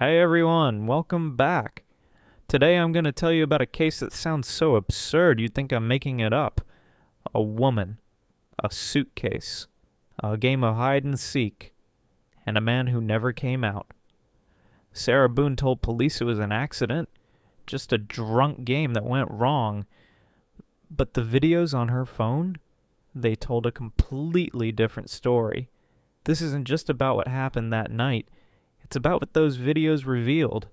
Hey everyone, welcome back. Today I'm going to tell you about a case that sounds so absurd you'd think I'm making it up. A woman, a suitcase, a game of hide and seek, and a man who never came out. Sarah Boone told police it was an accident, just a drunk game that went wrong. But the videos on her phone, they told a completely different story. This isn't just about what happened that night. It's about what those videos revealed.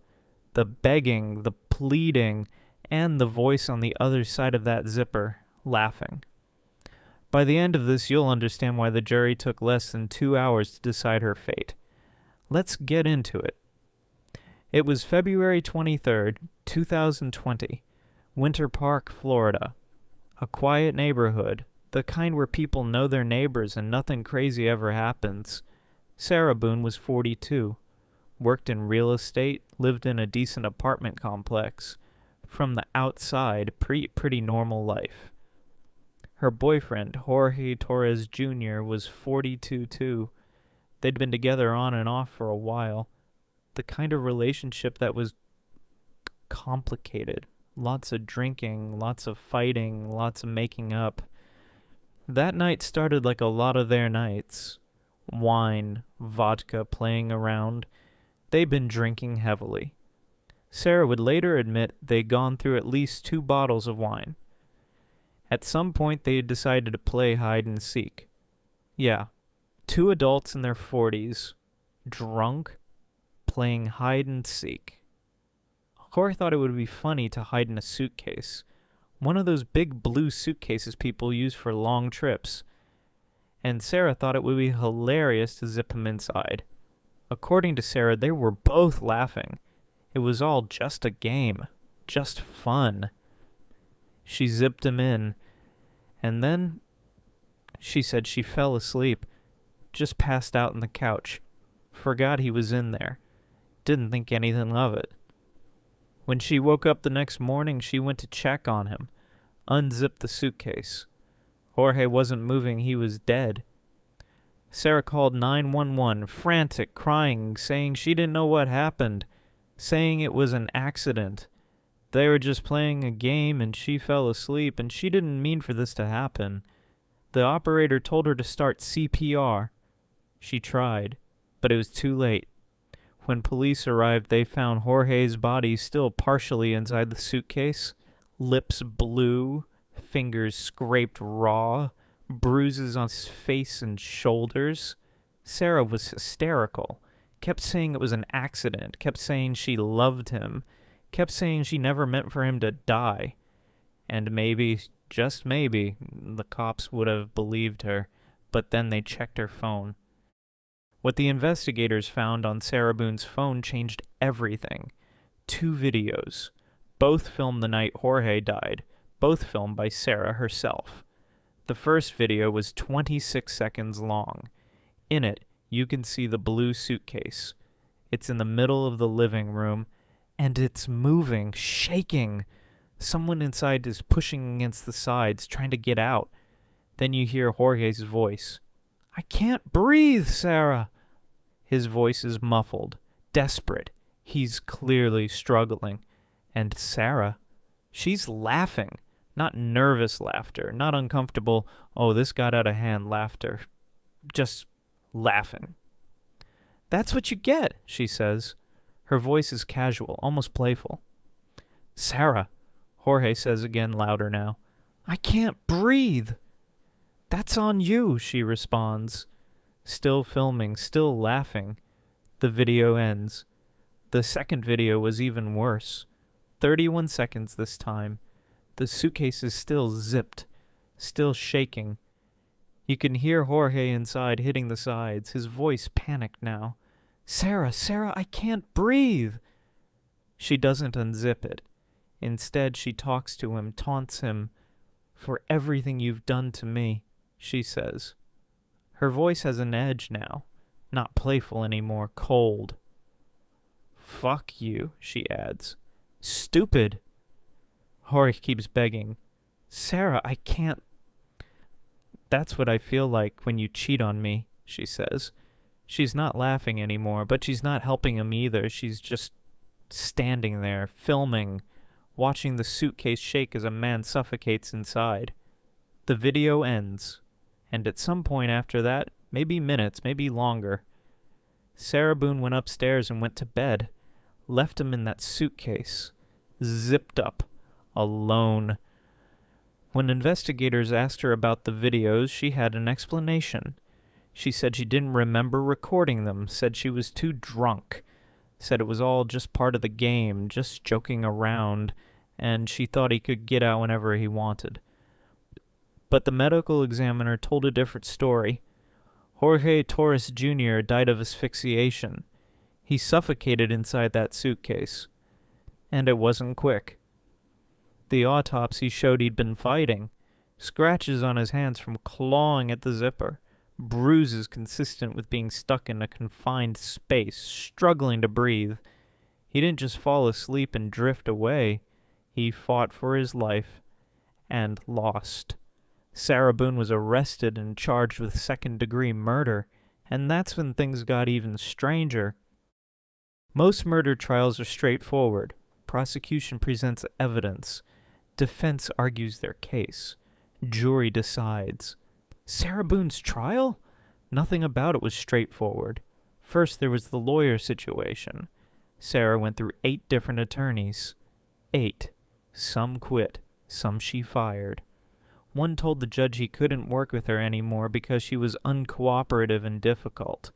The begging, the pleading, and the voice on the other side of that zipper, laughing. By the end of this, you'll understand why the jury took less than 2 hours to decide her fate. Let's get into it. It was February 23rd, 2020, Winter Park, Florida. A quiet neighborhood, the kind where people know their neighbors and nothing crazy ever happens. Sarah Boone was 42. Worked in real estate, lived in a decent apartment complex. From the outside, pretty normal life. Her boyfriend, Jorge Torres Jr, was 42 too. They'd been together on and off for a while. The kind of relationship that was complicated. Lots of drinking, lots of fighting, lots of making up. That night started like a lot of their nights. Wine, vodka, playing around. They'd been drinking heavily. Sarah would later admit they'd gone through at least 2 bottles of wine. At some point, they had decided to play hide and seek. Yeah, 2 adults in their 40s, drunk, playing hide and seek. Corey thought it would be funny to hide in a suitcase, one of those big blue suitcases people use for long trips. And Sarah thought it would be hilarious to zip him inside. According to Sarah, they were both laughing. It was all just a game. Just fun. She zipped him in. And then, she said she fell asleep. Just passed out on the couch. Forgot he was in there. Didn't think anything of it. When she woke up the next morning, she went to check on him. Unzipped the suitcase. Jorge wasn't moving. He was dead. Sarah called 911, frantic, crying, saying she didn't know what happened, saying it was an accident. They were just playing a game and she fell asleep, and she didn't mean for this to happen. The operator told her to start CPR. She tried, but it was too late. When police arrived, they found Jorge's body still partially inside the suitcase, lips blue, fingers scraped raw, bruises on his face and shoulders. Sarah was hysterical. Kept saying it was an accident. Kept saying she loved him. Kept saying she never meant for him to die. And maybe, just maybe, the cops would have believed her. But then they checked her phone. What the investigators found on Sarah Boone's phone changed everything. 2 videos. Both filmed the night Jorge died. Both filmed by Sarah herself. The first video was 26 seconds long. In it, you can see the blue suitcase. It's in the middle of the living room, and it's moving, shaking. Someone inside is pushing against the sides, trying to get out. Then you hear Jorge's voice. "I can't breathe, Sarah." His voice is muffled, desperate. He's clearly struggling. And Sarah, she's laughing. Not nervous laughter, not uncomfortable, "oh, this got out of hand" laughter. Just laughing. "That's what you get," she says. Her voice is casual, almost playful. "Sarah," Jorge says again, louder now. "I can't breathe." "That's on you," she responds. Still filming, still laughing. The video ends. The second video was even worse. 31 seconds this time. The suitcase is still zipped, still shaking. You can hear Jorge inside hitting the sides, his voice panicked now. "Sarah, Sarah, I can't breathe." She doesn't unzip it. Instead, she talks to him, taunts him. "For everything you've done to me," she says. Her voice has an edge now, not playful anymore, cold. "Fuck you," she adds. "Stupid." Jorge keeps begging. "Sarah, I can't." "That's what I feel like when you cheat on me," she says. She's not laughing anymore, but she's not helping him either. She's just standing there, filming, watching the suitcase shake as a man suffocates inside. The video ends, and at some point after that, maybe minutes, maybe longer, Sarah Boone went upstairs and went to bed, left him in that suitcase, zipped up, alone. When investigators asked her about the videos, she had an explanation. She said she didn't remember recording them, said she was too drunk, said it was all just part of the game, just joking around, and she thought he could get out whenever he wanted. But the medical examiner told a different story. Jorge Torres Jr. died of asphyxiation. He suffocated inside that suitcase. And it wasn't quick. The autopsy showed he'd been fighting. Scratches on his hands from clawing at the zipper. Bruises consistent with being stuck in a confined space, struggling to breathe. He didn't just fall asleep and drift away. He fought for his life and lost. Sarah Boone was arrested and charged with second-degree murder, and that's when things got even stranger. Most murder trials are straightforward. Prosecution presents evidence. Defense argues their case. Jury decides. Sarah Boone's trial? Nothing about it was straightforward. First, there was the lawyer situation. Sarah went through 8 different attorneys. 8. Some quit. Some she fired. One told the judge he couldn't work with her anymore because she was uncooperative and difficult.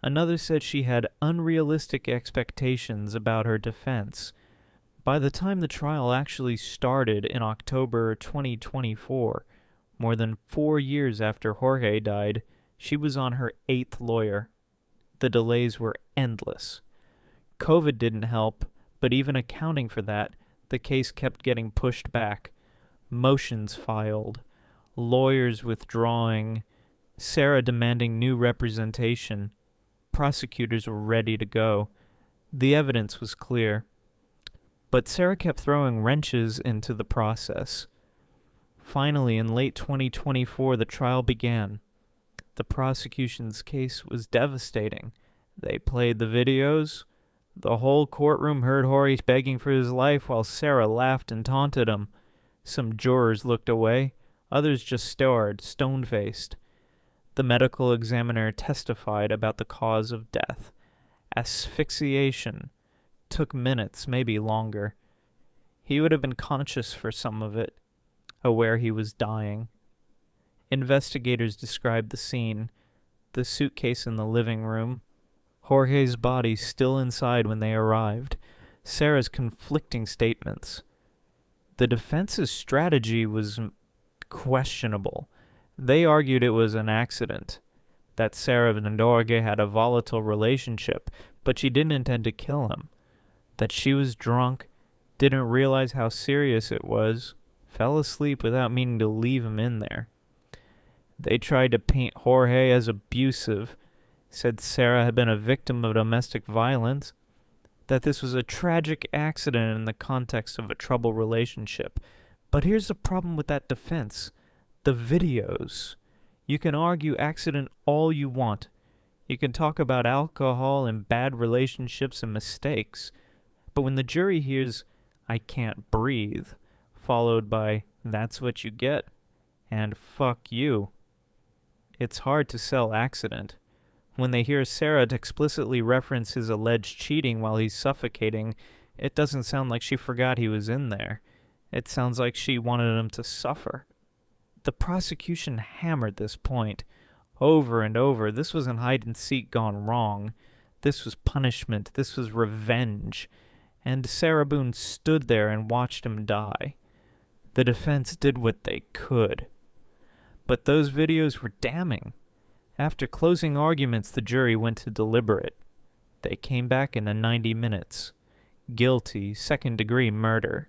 Another said she had unrealistic expectations about her defense. By the time the trial actually started in October 2024, more than 4 years after Jorge died, she was on her 8th lawyer. The delays were endless. COVID didn't help, but even accounting for that, the case kept getting pushed back. Motions filed, lawyers withdrawing, Sarah demanding new representation. Prosecutors were ready to go. The evidence was clear. But Sarah kept throwing wrenches into the process. Finally, in late 2024, the trial began. The prosecution's case was devastating. They played the videos. The whole courtroom heard Jorge begging for his life while Sarah laughed and taunted him. Some jurors looked away. Others just stared, stone-faced. The medical examiner testified about the cause of death. Asphyxiation. Took minutes, maybe longer. He would have been conscious for some of it, aware he was dying. Investigators described the scene. The suitcase in the living room. Jorge's body still inside when they arrived. Sarah's conflicting statements. The defense's strategy was questionable. They argued it was an accident, that Sarah and Jorge had a volatile relationship, but she didn't intend to kill him, that she was drunk, didn't realize how serious it was, fell asleep without meaning to leave him in there. They tried to paint Jorge as abusive, said Sarah had been a victim of domestic violence, that this was a tragic accident in the context of a troubled relationship. But here's the problem with that defense. The videos. You can argue accident all you want. You can talk about alcohol and bad relationships and mistakes. But when the jury hears, "I can't breathe," followed by, "That's what you get," and "fuck you," it's hard to sell accident. When they hear Sarah explicitly reference his alleged cheating while he's suffocating, it doesn't sound like she forgot he was in there. It sounds like she wanted him to suffer. The prosecution hammered this point over and over. This wasn't hide-and-seek gone wrong. This was punishment. This was revenge. And Sarah Boone stood there and watched him die. The defense did what they could. But those videos were damning. After closing arguments, the jury went to deliberate. They came back in 90 minutes. Guilty, second-degree murder.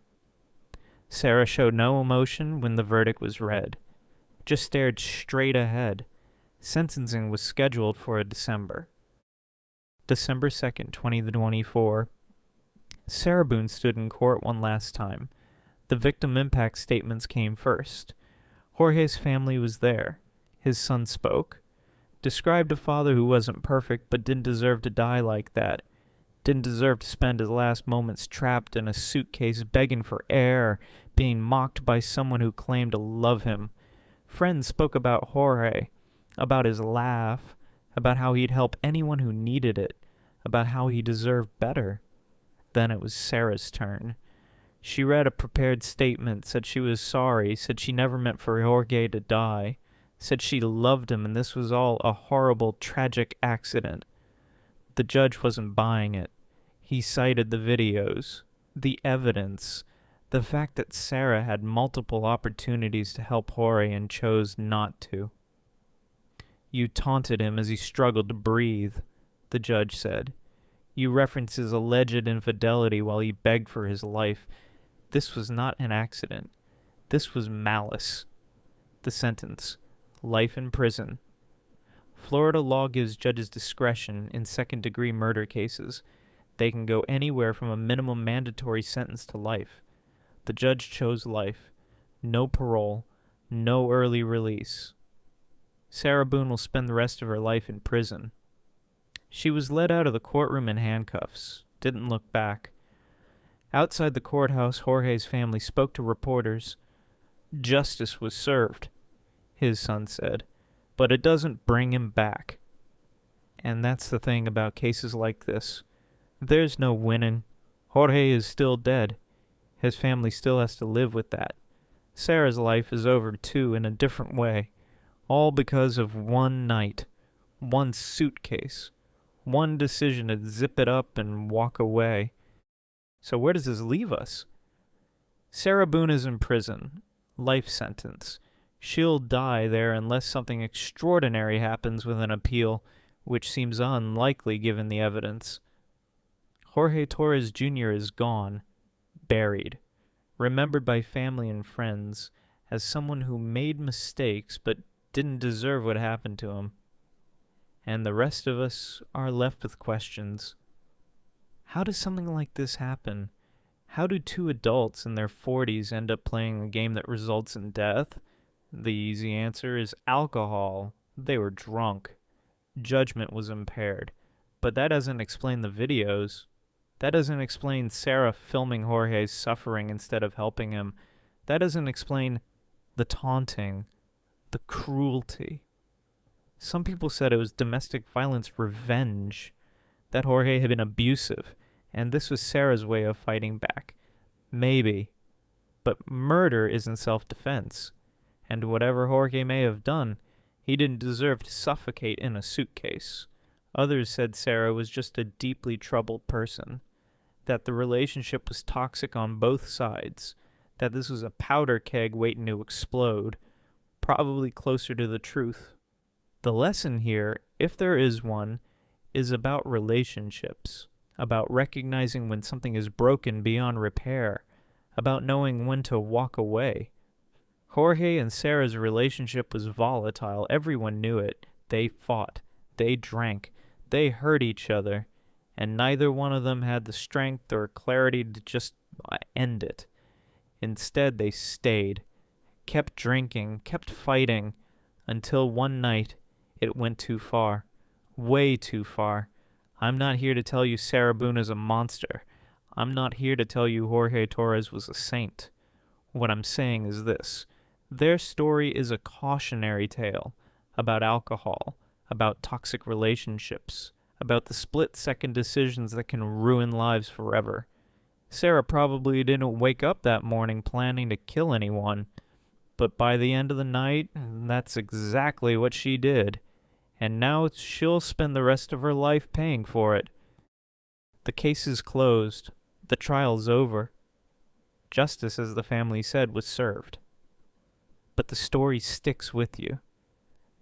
Sarah showed no emotion when the verdict was read. Just stared straight ahead. Sentencing was scheduled for December 2nd, 2024. Sarah Boone stood in court one last time. The victim impact statements came first. Jorge's family was there. His son spoke. Described a father who wasn't perfect but didn't deserve to die like that. Didn't deserve to spend his last moments trapped in a suitcase begging for air, being mocked by someone who claimed to love him. Friends spoke about Jorge, about his laugh, about how he'd help anyone who needed it, about how he deserved better. Then it was Sarah's turn. She read a prepared statement, said she was sorry, said she never meant for Jorge to die, said she loved him and this was all a horrible, tragic accident. The judge wasn't buying it. He cited the videos, the evidence, the fact that Sarah had multiple opportunities to help Jorge and chose not to. You taunted him as he struggled to breathe, the judge said. You referenced his alleged infidelity while he begged for his life. This was not an accident. This was malice. The sentence: life in prison. Florida law gives judges discretion in second-degree murder cases. They can go anywhere from a minimum mandatory sentence to life. The judge chose life. No parole. No early release. Sarah Boone will spend the rest of her life in prison. She was led out of the courtroom in handcuffs. Didn't look back. Outside the courthouse, Jorge's family spoke to reporters. Justice was served, his son said, but it doesn't bring him back. And that's the thing about cases like this. There's no winning. Jorge is still dead. His family still has to live with that. Sarah's life is over too, in a different way. All because of one night, one suitcase, one decision to zip it up and walk away. So where does this leave us? Sarah Boone is in prison. Life sentence. She'll die there unless something extraordinary happens with an appeal, which seems unlikely given the evidence. Jorge Torres Jr. is gone, buried, remembered by family and friends as someone who made mistakes but didn't deserve what happened to him. And the rest of us are left with questions. How does something like this happen? How do two adults in their 40s end up playing a game that results in death? The easy answer is alcohol. They were drunk. Judgment was impaired. But that doesn't explain the videos. That doesn't explain Sarah filming Jorge's suffering instead of helping him. That doesn't explain the taunting, the cruelty. Some people said it was domestic violence revenge, that Jorge had been abusive, and this was Sarah's way of fighting back. Maybe. But murder isn't self-defense. And whatever Jorge may have done, he didn't deserve to suffocate in a suitcase. Others said Sarah was just a deeply troubled person, that the relationship was toxic on both sides, that this was a powder keg waiting to explode, probably closer to the truth. The lesson here, if there is one, is about relationships, about recognizing when something is broken beyond repair, about knowing when to walk away. Jorge and Sarah's relationship was volatile. Everyone knew it. They fought. They drank. They hurt each other. And neither one of them had the strength or clarity to just end it. Instead, they stayed, kept drinking, kept fighting, until one night it went too far. Way too far. I'm not here to tell you Sarah Boone is a monster. I'm not here to tell you Jorge Torres was a saint. What I'm saying is this. Their story is a cautionary tale about alcohol, about toxic relationships, about the split-second decisions that can ruin lives forever. Sarah probably didn't wake up that morning planning to kill anyone, but by the end of the night, that's exactly what she did. And now she'll spend the rest of her life paying for it. The case is closed. The trial's over. Justice, as the family said, was served. But the story sticks with you.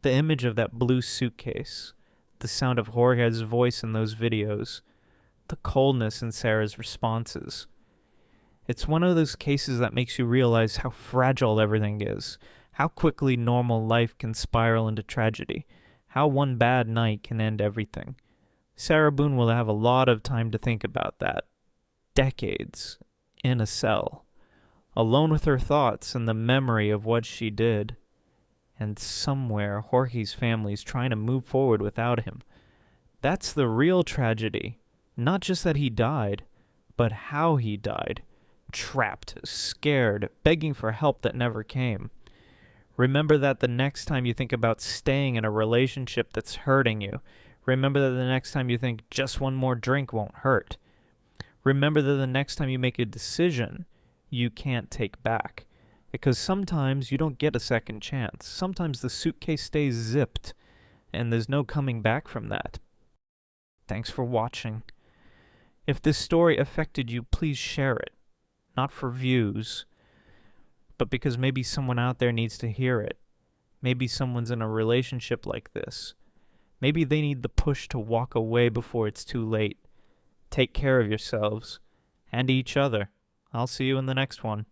The image of that blue suitcase, the sound of Jorge's voice in those videos, the coldness in Sarah's responses. It's one of those cases that makes you realize how fragile everything is, how quickly normal life can spiral into tragedy, how one bad night can end everything. Sarah Boone will have a lot of time to think about that. Decades in a cell, alone with her thoughts and the memory of what she did. And somewhere, Jorge's family's trying to move forward without him. That's the real tragedy. Not just that he died, but how he died. Trapped, scared, begging for help that never came. Remember that the next time you think about staying in a relationship that's hurting you. Remember that the next time you think just one more drink won't hurt. Remember that the next time you make a decision you can't take back. Because sometimes you don't get a second chance. Sometimes the suitcase stays zipped, and there's no coming back from that. Thanks for watching. If this story affected you, please share it. Not for views, but because maybe someone out there needs to hear it. Maybe someone's in a relationship like this. Maybe they need the push to walk away before it's too late. Take care of yourselves and each other. I'll see you in the next one.